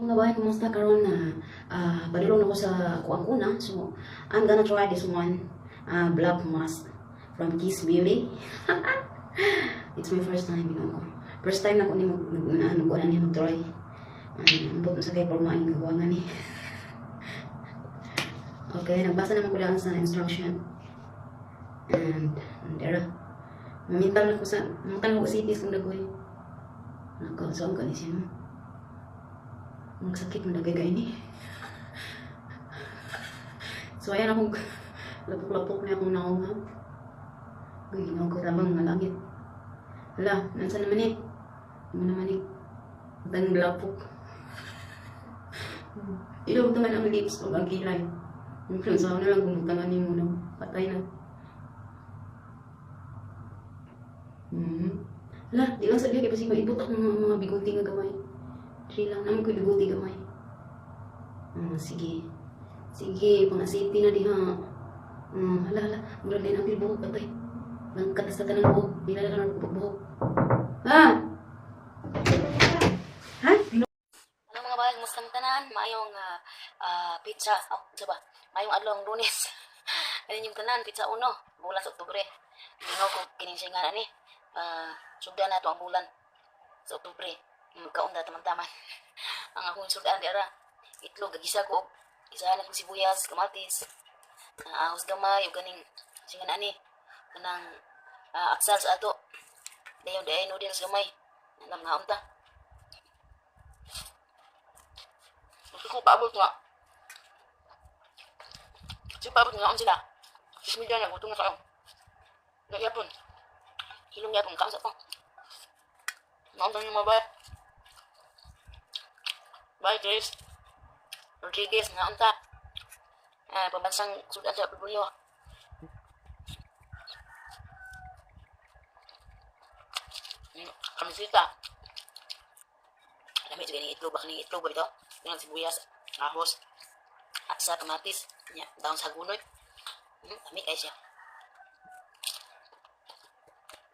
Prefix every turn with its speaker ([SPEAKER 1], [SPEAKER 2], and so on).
[SPEAKER 1] Mga bahay, kumusta karon na padulong ako sa kuang kuna. So, I'm gonna try this one. Black mask from Kiss Beauty. It's my first time, you know. First time na ko ni mag-try. Ambot na sa kay pormain gawa nga ni. Okay, nagbasa naman ko lang sa instruction. And there. Mamintal ko sa cities kung dagoy. Nakausap ko ni siya. Ang sakit mo nagay ini. So ayan akong lapok-lapok na akong naunga. Ginaw ko tamang nga langit. Hala, nansa naman eh. Ano naman eh. Dan lapok. Ilaw tangan ang lips o ang kilay. Influensa na lang kung tangan mo na. Patay na. Hala, di lang sabihin kaya kasi maibutak ng mga bigunti nga gamay. Tri lang naman ko bigunti gamay. Sige. Sige, pang-asiti na diha. Hala. Mura din ang buhok patay. Langkat sa kanang buhok. Bila na kanang buhok. Ha? Ha?
[SPEAKER 2] Ano mga bahay, kumusta mo tanan? Mayong pizza. Diba? Mayong adlong Lunes. Ano yung tanan? Pizza uno. Bulan sa Oktubre. Gingaw ko kininsingan ani. Sugda na ito ang bulan sa Oktubre. Magkaunda taman-taman. Ang akong sugdaan di ara. Itlog, gagisa ko. Isahan akong sibuyas, kamatis. Ahos gamay, o ganing singan ani. Kanang aksal sa ato. Dayon noodles gamay. Alam nga unta. Gusto ko paabot nga. Sige paabot nga sila. 6 milyon na gusto nga sa Nagyapon. Hilong yapon kaon sa ko. Nauntan yung mabay. Bye, Chris. Rodriguez, naunta. Pambansang sudan sa Pulbulyo. Kamisita. Alam ito ganyan itlog. Baka ning itlog ba ito? Yung sibuyas, ahos, at sa kamatis. Daon sa gunoy. Kami kayo siya.